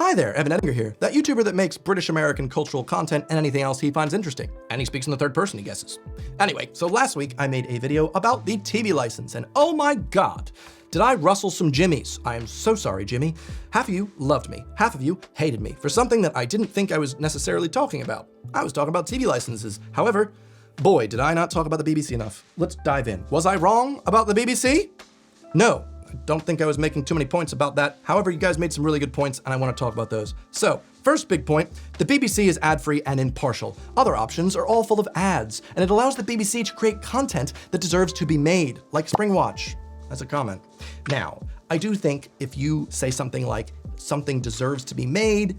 Hi there, Evan Edinger here, that YouTuber that makes British American cultural content and anything else he finds interesting. And he speaks in the third person, he guesses. Anyway, so last week I made a video about the TV license, and oh my God, did I rustle some jimmies. I am so sorry, Jimmy. Half of you loved me, half of you hated me for something that I didn't think I was necessarily talking about. I was talking about TV licenses. However, boy, did I not talk about the BBC enough. Let's dive in. Was I wrong about the BBC? No. I don't think I was making too many points about that. However, you guys made some really good points and I want to talk about those. So, first big point, the BBC is ad-free and impartial. Other options are all full of ads, and it allows the BBC to create content that deserves to be made, like Springwatch. That's a comment. Now, I do think if you say something like, something deserves to be made,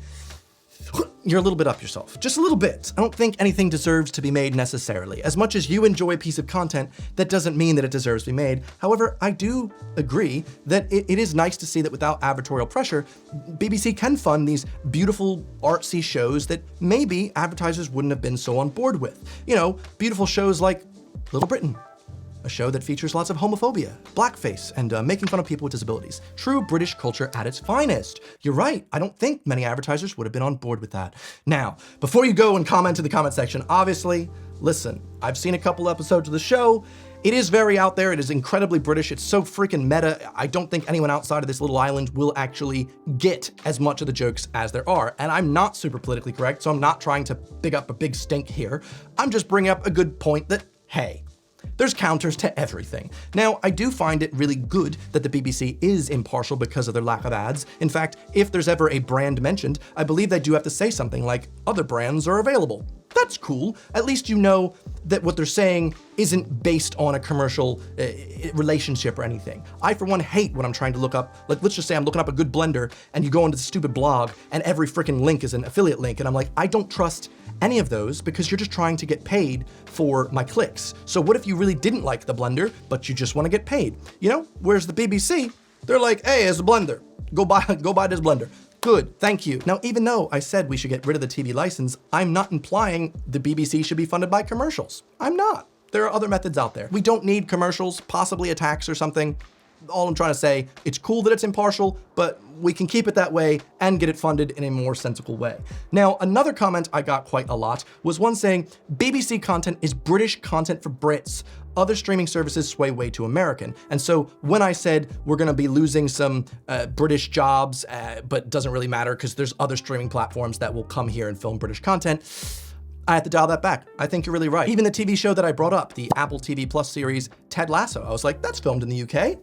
you're a little bit up yourself, just a little bit. I don't think anything deserves to be made necessarily. As much as you enjoy a piece of content, that doesn't mean that it deserves to be made. However, I do agree that it is nice to see that without advertorial pressure, BBC can fund these beautiful artsy shows that maybe advertisers wouldn't have been so on board with. You know, beautiful shows like Little Britain, a show that features lots of homophobia, blackface, and making fun of people with disabilities. True British culture at its finest. You're right, I don't think many advertisers would have been on board with that. Now, before you go and comment in the comment section, obviously, listen, I've seen a couple episodes of the show. It is very out there, it is incredibly British, it's so freaking meta. I don't think anyone outside of this little island will actually get as much of the jokes as there are. And I'm not super politically correct, so I'm not trying to big up a big stink here. I'm just bringing up a good point that, hey, there's counters to everything. Now, I do find it really good that the BBC is impartial because of their lack of ads. In fact, if there's ever a brand mentioned, I believe they do have to say something like, other brands are available. That's cool. At least you know that what they're saying isn't based on a commercial relationship or anything. I, for one, hate when I'm trying to look up, like, let's just say I'm looking up a good blender and you go into the stupid blog and every freaking link is an affiliate link. And I'm like, I don't trust any of those because you're just trying to get paid for my clicks. So what if you really didn't like the blender, but you just want to get paid? You know, whereas the BBC, they're like, hey, it's a blender. Go buy this blender. Good, thank you. Now, even though I said we should get rid of the TV license, I'm not implying the BBC should be funded by commercials. I'm not. There are other methods out there. We don't need commercials, possibly a tax or something. All I'm trying to say, it's cool that it's impartial, but we can keep it that way and get it funded in a more sensible way. Now, another comment I got quite a lot was one saying, BBC content is British content for Brits. Other streaming services sway way too American. And so when I said we're gonna be losing some British jobs, but doesn't really matter because there's other streaming platforms that will come here and film British content, I had to dial that back. I think you're really right. Even the TV show that I brought up, the Apple TV Plus series, Ted Lasso, I was like, that's filmed in the UK.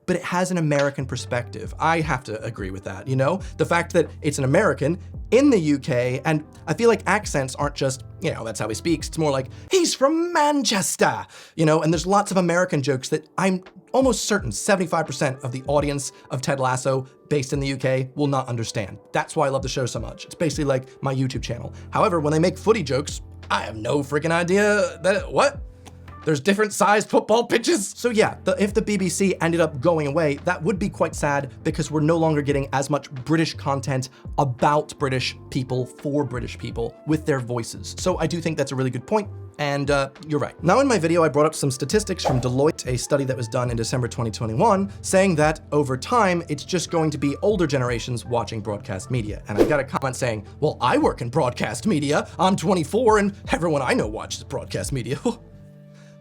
But it has an American perspective. I have to agree with that, you know? The fact that it's an American in the UK, and I feel like accents aren't just, you know, that's how he speaks. It's more like, he's from Manchester, you know? And there's lots of American jokes that I'm almost certain 75% of the audience of Ted Lasso based in the UK will not understand. That's why I love the show so much. It's basically like my YouTube channel. However, when they make footy jokes, I have no freaking idea what? There's different sized football pitches. So yeah, if the BBC ended up going away, that would be quite sad because we're no longer getting as much British content about British people for British people with their voices. So I do think that's a really good point. And you're right. Now in my video, I brought up some statistics from Deloitte, a study that was done in December 2021, saying that over time, it's just going to be older generations watching broadcast media. And I got a comment saying, well, I work in broadcast media. I'm 24 and everyone I know watches broadcast media.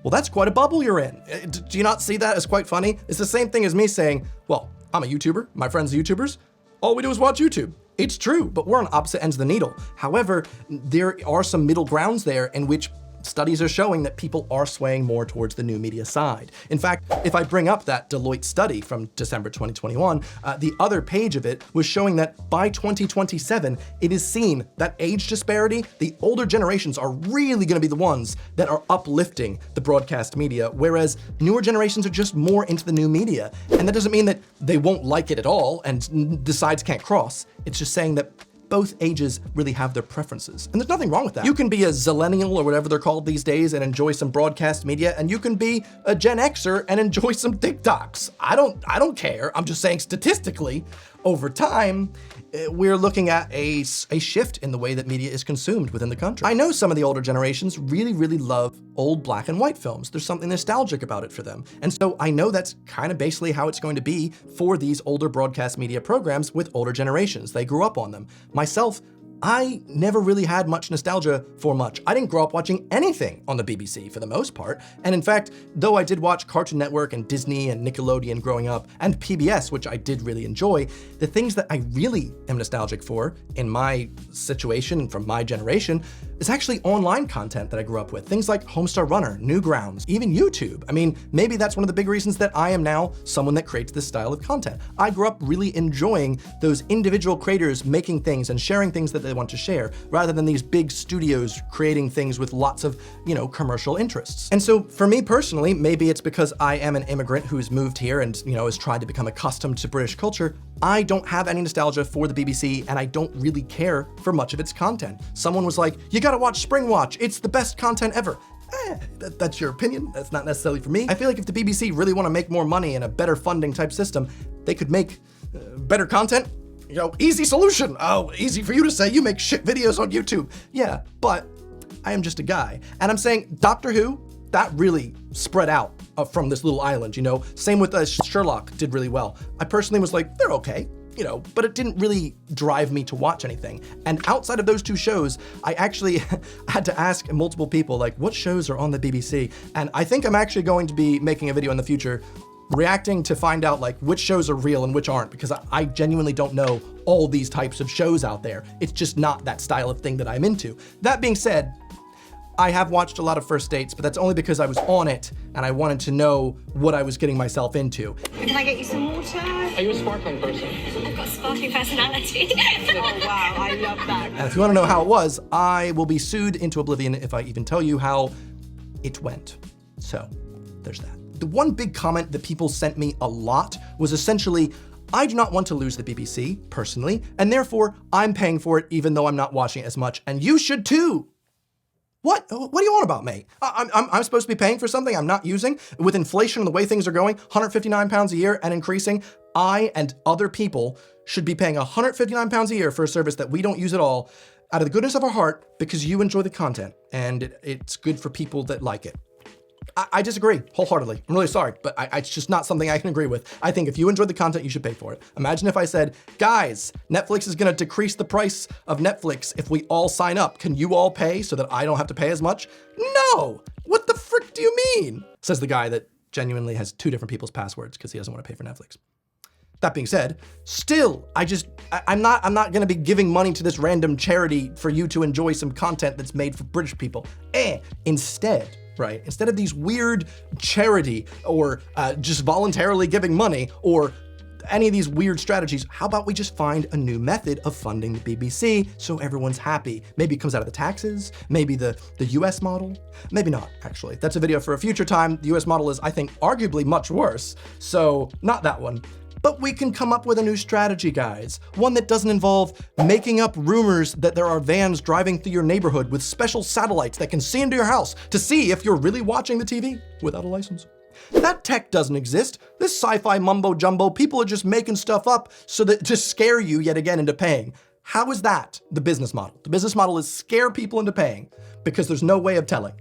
Well, that's quite a bubble you're in. Do you not see that as quite funny? It's the same thing as me saying, well, I'm a YouTuber, my friends are YouTubers, all we do is watch YouTube. It's true, but we're on opposite ends of the needle. However, there are some middle grounds there in which studies are showing that people are swaying more towards the new media side. In fact, if I bring up that Deloitte study from December 2021, the other page of it was showing that by 2027, it is seen that age disparity, the older generations are really gonna be the ones that are uplifting the broadcast media, whereas newer generations are just more into the new media. And that doesn't mean that they won't like it at all and the sides can't cross. It's just saying that both ages really have their preferences. And there's nothing wrong with that. You can be a Zillennial or whatever they're called these days and enjoy some broadcast media, and you can be a Gen Xer and enjoy some TikToks. I don't care. I'm just saying statistically, over time, we're looking at a shift in the way that media is consumed within the country. I know some of the older generations really, really love old black and white films. There's something nostalgic about it for them. And so I know that's kind of basically how it's going to be for these older broadcast media programs with older generations. They grew up on them. Myself, I never really had much nostalgia for much. I didn't grow up watching anything on the BBC for the most part. And in fact, though I did watch Cartoon Network and Disney and Nickelodeon growing up, and PBS, which I did really enjoy, the things that I really am nostalgic for in my situation from my generation is actually online content that I grew up with. Things like Homestar Runner, Newgrounds, even YouTube. I mean, maybe that's one of the big reasons that I am now someone that creates this style of content. I grew up really enjoying those individual creators making things and sharing things that they want to share, rather than these big studios creating things with lots of, commercial interests. And so for me personally, maybe it's because I am an immigrant who's moved here and, has tried to become accustomed to British culture. I don't have any nostalgia for the BBC, and I don't really care for much of its content. Someone was like, you gotta watch Spring Watch, it's the best content ever. That's your opinion, that's not necessarily for me. I feel like if the BBC really wanna make more money and a better funding type system, they could make better content. Easy solution. Oh, easy for you to say, you make shit videos on YouTube. Yeah, but I am just a guy. And I'm saying Doctor Who, that really spread out from this little island, Same with Sherlock did really well. I personally was like, they're okay, but it didn't really drive me to watch anything. And outside of those two shows, I actually had to ask multiple people, like, what shows are on the BBC? And I think I'm actually going to be making a video in the future reacting to find out like which shows are real and which aren't, because I genuinely don't know all these types of shows out there. It's just not that style of thing that I'm into. That being said, I have watched a lot of First Dates, but that's only because I was on it and I wanted to know what I was getting myself into. Can I get you some water? Are you a sparkling person? I've got a sparkling personality. Oh wow, I love that. And if you want to know how it was, I will be sued into oblivion if I even tell you how it went. So there's that. The one big comment that people sent me a lot was essentially, I do not want to lose the BBC, personally, and therefore I'm paying for it even though I'm not watching it as much, and you should too. What do you want about me? I'm supposed to be paying for something I'm not using? With inflation and the way things are going, £159 a year and increasing, I and other people should be paying £159 a year for a service that we don't use at all, out of the goodness of our heart, because you enjoy the content, and it's good for people that like it. I disagree wholeheartedly. I'm really sorry, but it's just not something I can agree with. I think if you enjoy the content, you should pay for it. Imagine if I said, guys, Netflix is gonna decrease the price of Netflix if we all sign up. Can you all pay so that I don't have to pay as much? No! What the frick do you mean? Says the guy that genuinely has two different people's passwords because he doesn't want to pay for Netflix. That being said, still, I'm not gonna be giving money to this random charity for you to enjoy some content that's made for British people. Instead of these weird charity or just voluntarily giving money or any of these weird strategies, how about we just find a new method of funding the BBC so everyone's happy? Maybe it comes out of the taxes, maybe the US model, maybe not, actually. That's a video for a future time. The US model is, I think, arguably much worse, so not that one. But we can come up with a new strategy, guys. One that doesn't involve making up rumors that there are vans driving through your neighborhood with special satellites that can see into your house to see if you're really watching the TV without a license. That tech doesn't exist. This sci-fi mumbo jumbo, people are just making stuff up so that to scare you yet again into paying. How is that the business model? The business model is scare people into paying because there's no way of telling.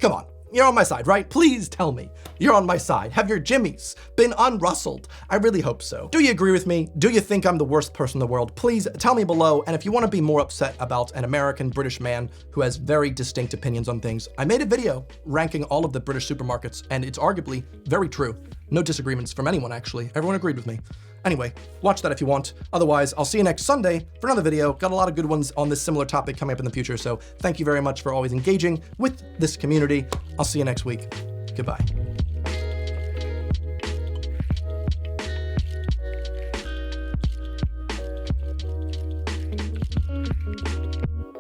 Come on. You're on my side, right? Please tell me you're on my side. Have your jimmies been unrustled? I really hope so. Do you agree with me? Do you think I'm the worst person in the world? Please tell me below. And if you want to be more upset about an American British man who has very distinct opinions on things, I made a video ranking all of the British supermarkets, and it's arguably very true. No disagreements from anyone, actually. Everyone agreed with me. Anyway, watch that if you want. Otherwise, I'll see you next Sunday for another video. Got a lot of good ones on this similar topic coming up in the future, so thank you very much for always engaging with this community. I'll see you next week. Goodbye.